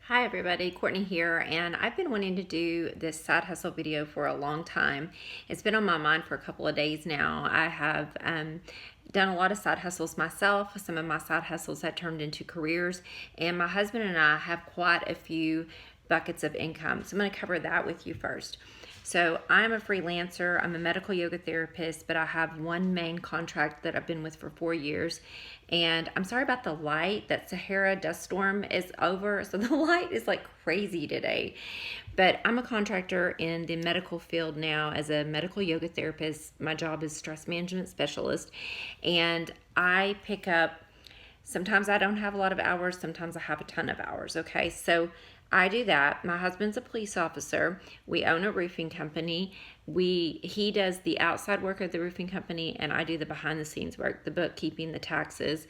Hi everybody, Courtney here, and I've been wanting to do this side hustle video for a long time. It's been on my mind for a couple of days now. I have done a lot of side hustles myself. Some of my side hustles have turned into careers, and my husband and I have quite a few buckets of income. So I'm going to cover that with you first. So I'm a freelancer. I'm a medical yoga therapist, but I have one main contract that I've been with for 4 years. And I'm sorry about the light. That Sahara dust storm is over, so the light is like crazy today. But I'm a contractor in the medical field now as a medical yoga therapist. My job is stress management specialist, and I pick up. Sometimes I don't have a lot of hours, sometimes I have a ton of hours, okay? So I do that. My husband's a police officer. We own a roofing company. He does the outside work of the roofing company, and I do the behind the scenes work, the bookkeeping, the taxes,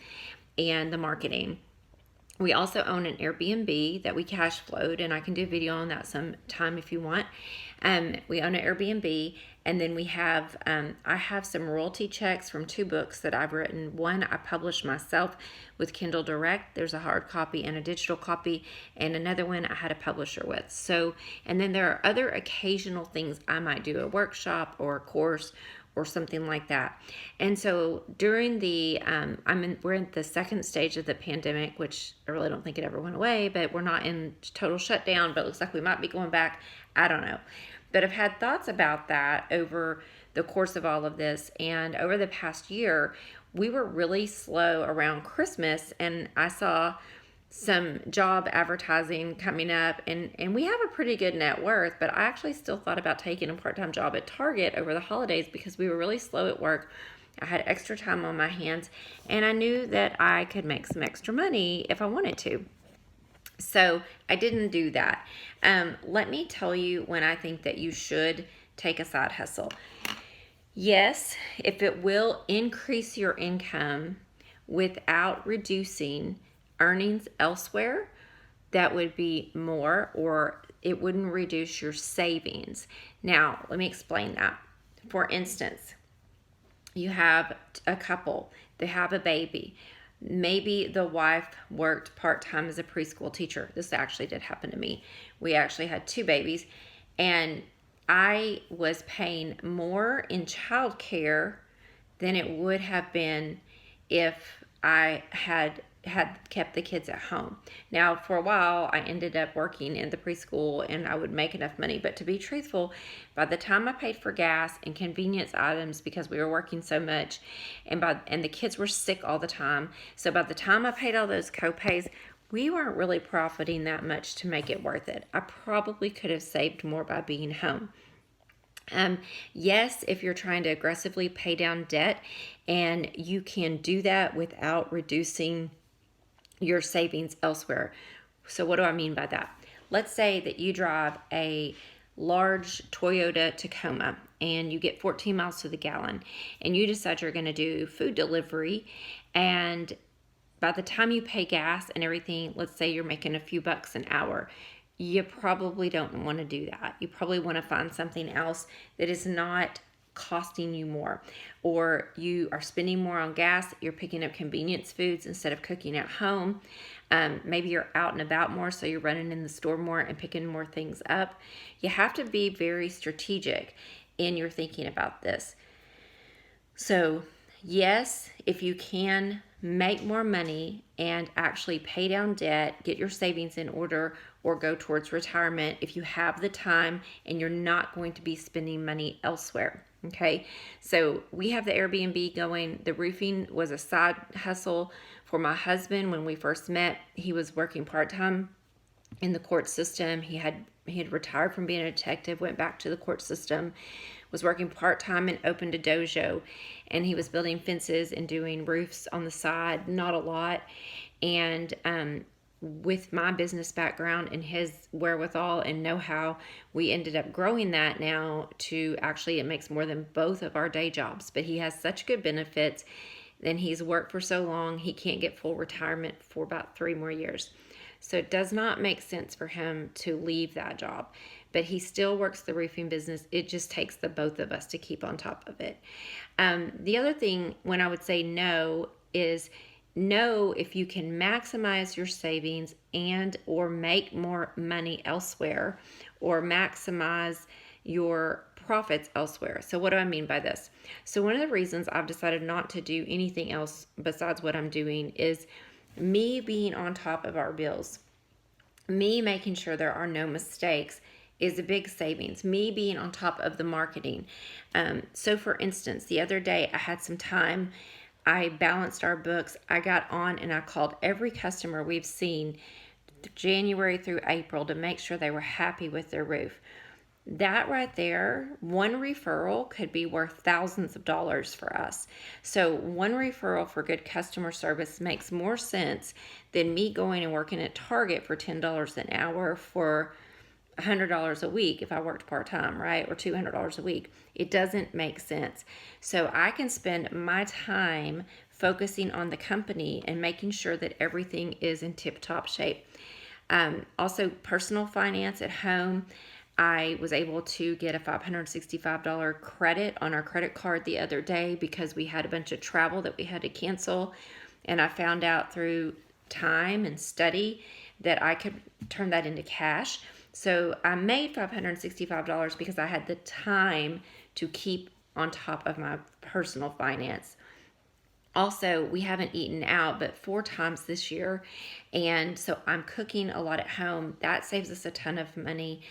and the marketing. We also own an Airbnb that we cash flowed, and I can do a video on that sometime if you want. We own an Airbnb, and then I have some royalty checks from 2 books that I've written. One I published myself with Kindle Direct. There's a hard copy and a digital copy, and another one I had a publisher with. So, and then there are other occasional things I might do, a workshop or a course or something like that. And so during we're in the second stage of the pandemic, which I really don't think it ever went away, but we're not in total shutdown, but it looks like we might be going back. I don't know. But I've had thoughts about that over the course of all of this. And over the past year, we were really slow around Christmas, and I saw some job advertising coming up, and we have a pretty good net worth, but I actually still thought about taking a part-time job at Target over the holidays because we were really slow at work. I had extra time on my hands, and I knew that I could make some extra money if I wanted to. So I didn't do that. Let me tell you when I think that you should take a side hustle. Yes, if it will increase your income without reducing earnings elsewhere, that would be more, or it wouldn't reduce your savings. Now, let me explain that. For instance, you have a couple, they have a baby. Maybe the wife worked part-time as a preschool teacher. This actually did happen to me. We actually had 2 babies, and I was paying more in childcare than it would have been if I had kept the kids at home. Now, for a while, I ended up working in the preschool, and I would make enough money. But to be truthful, by the time I paid for gas and convenience items, because we were working so much, and the kids were sick all the time, so by the time I paid all those co-pays, we weren't really profiting that much to make it worth it. I probably could have saved more by being home. Yes, if you're trying to aggressively pay down debt, and you can do that without reducing your savings elsewhere. So what do I mean by that? Let's say that you drive a large Toyota Tacoma and you get 14 miles to the gallon, and you decide you're going to do food delivery, and by the time you pay gas and everything, let's say you're making a few bucks an hour, you probably don't want to do that. You probably want to find something else that is not costing you more, or you are spending more on gas. You're picking up convenience foods instead of cooking at home. Maybe you're out and about more, so you're running in the store more and picking more things up. You have to be very strategic in your thinking about this. So yes, if you can make more money and actually pay down debt, get your savings in order, or go towards retirement if you have the time and you're not going to be spending money elsewhere. Okay, so we have the Airbnb going. The roofing was a side hustle for my husband. When we first met, he was working part-time in the court system. He had retired from being a detective, went back to the court system, was working part-time, and opened a dojo, and he was building fences and doing roofs on the side, not a lot. And with my business background and his wherewithal and know-how, we ended up growing that now to actually, it makes more than both of our day jobs. But he has such good benefits, and he's worked for so long, he can't get full retirement for about 3 more years. So it does not make sense for him to leave that job, but he still works the roofing business. It just takes the both of us to keep on top of it. The other thing when I would say no is know if you can maximize your savings and or make more money elsewhere, or maximize your profits elsewhere. So what do I mean by this? So one of the reasons I've decided not to do anything else besides what I'm doing is me being on top of our bills. Me making sure there are no mistakes is a big savings. Me being on top of the marketing. So for instance, the other day I had some time. I balanced our books. I got on and I called every customer we've seen January through April to make sure they were happy with their roof. That right there, one referral could be worth thousands of dollars for us. So one referral for good customer service makes more sense than me going and working at Target for $10 an hour for $100 a week if I worked part-time, right? Or $200 a week. It doesn't make sense. So I can spend my time focusing on the company and making sure that everything is in tip-top shape. Also, personal finance at home. I was able to get a $565 credit on our credit card the other day because we had a bunch of travel that we had to cancel. And I found out through time and study that I could turn that into cash. So I made $565 because I had the time to keep on top of my personal finance. Also, we haven't eaten out but 4 times this year, and so I'm cooking a lot at home. That saves us a ton of money.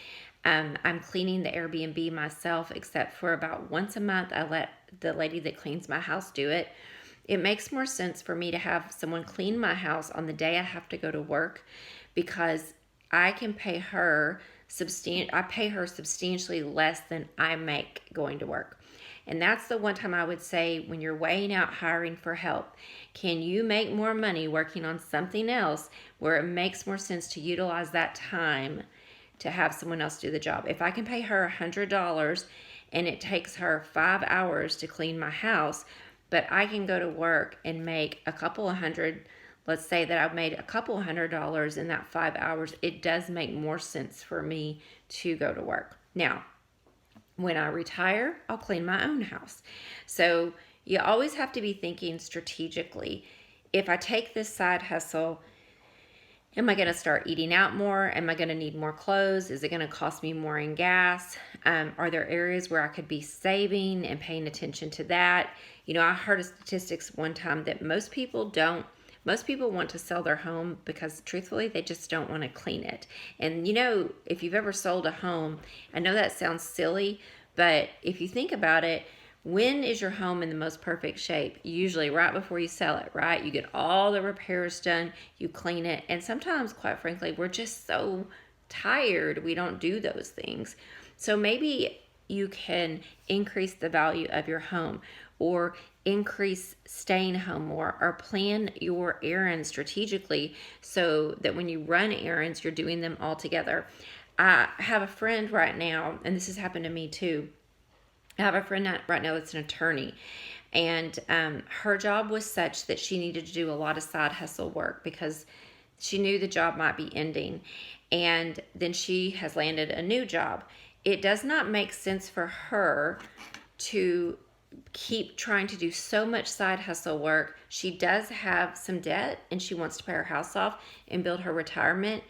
I'm cleaning the Airbnb myself, except for about once a month I let the lady that cleans my house do it. It makes more sense for me to have someone clean my house on the day I have to go to work, because I can pay her substantially less than I make going to work. And that's the one time I would say, when you're weighing out hiring for help, can you make more money working on something else where it makes more sense to utilize that time to have someone else do the job? If I can pay her $100 and it takes her 5 hours to clean my house, but I can go to work and make a couple of hundred, let's say that I've made a couple $100 in that 5 hours, it does make more sense for me to go to work. Now, when I retire, I'll clean my own house. So you always have to be thinking strategically. If I take this side hustle, am I going to start eating out more? Am I going to need more clothes? Is it going to cost me more in gas? Are there areas where I could be saving and paying attention to that? You know, I heard a statistics one time that most people want to sell their home because truthfully, they just don't want to clean it. And you know, if you've ever sold a home, I know that sounds silly, but if you think about it, when is your home in the most perfect shape? Usually right before you sell it, right? You get all the repairs done, you clean it, and sometimes, quite frankly, we're just so tired, we don't do those things. So maybe you can increase the value of your home, or increase staying home more, or plan your errands strategically so that when you run errands, you're doing them all together. I have a friend right now, and this has happened to me too. I have a friend right now that's an attorney, and her job was such that she needed to do a lot of side hustle work because she knew the job might be ending, and then she has landed a new job. It does not make sense for her to keep trying to do so much side hustle work. She does have some debt and she wants to pay her house off and build her retirement.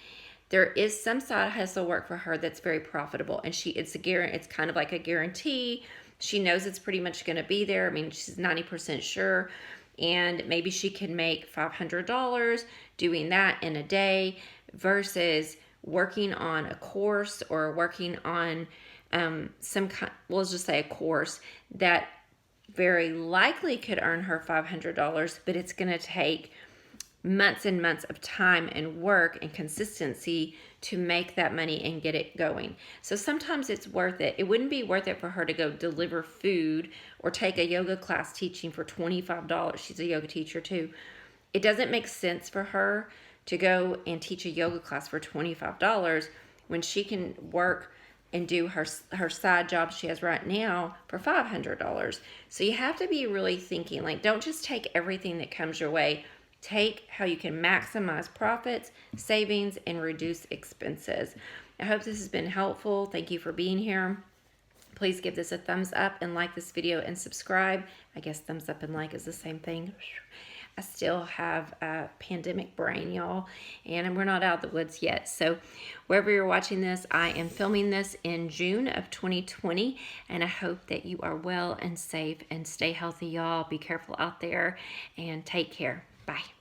There is some side hustle work for her that's very profitable, and it's kind of like a guarantee. She knows it's pretty much going to be there. I mean, she's 90% sure, and maybe she can make $500 doing that in a day versus working on a course or working on we'll just say a course that very likely could earn her $500, but it's going to take months and months of time and work and consistency to make that money and get it going. So sometimes it's worth it. It wouldn't be worth it for her to go deliver food or take a yoga class teaching for $25. She's a yoga teacher too. It doesn't make sense for her to go and teach a yoga class for $25 when she can work and do her side job she has right now for $500. So you have to be really thinking, like, don't just take everything that comes your way. Take how you can maximize profits, savings, and reduce expenses. I hope this has been helpful. Thank you for being here. Please give this a thumbs up and like this video and subscribe. I guess thumbs up and like is the same thing. I still have a pandemic brain, y'all, and we're not out of the woods yet. So wherever you're watching this, I am filming this in June of 2020, and I hope that you are well and safe and stay healthy, y'all. Be careful out there and take care. Bye.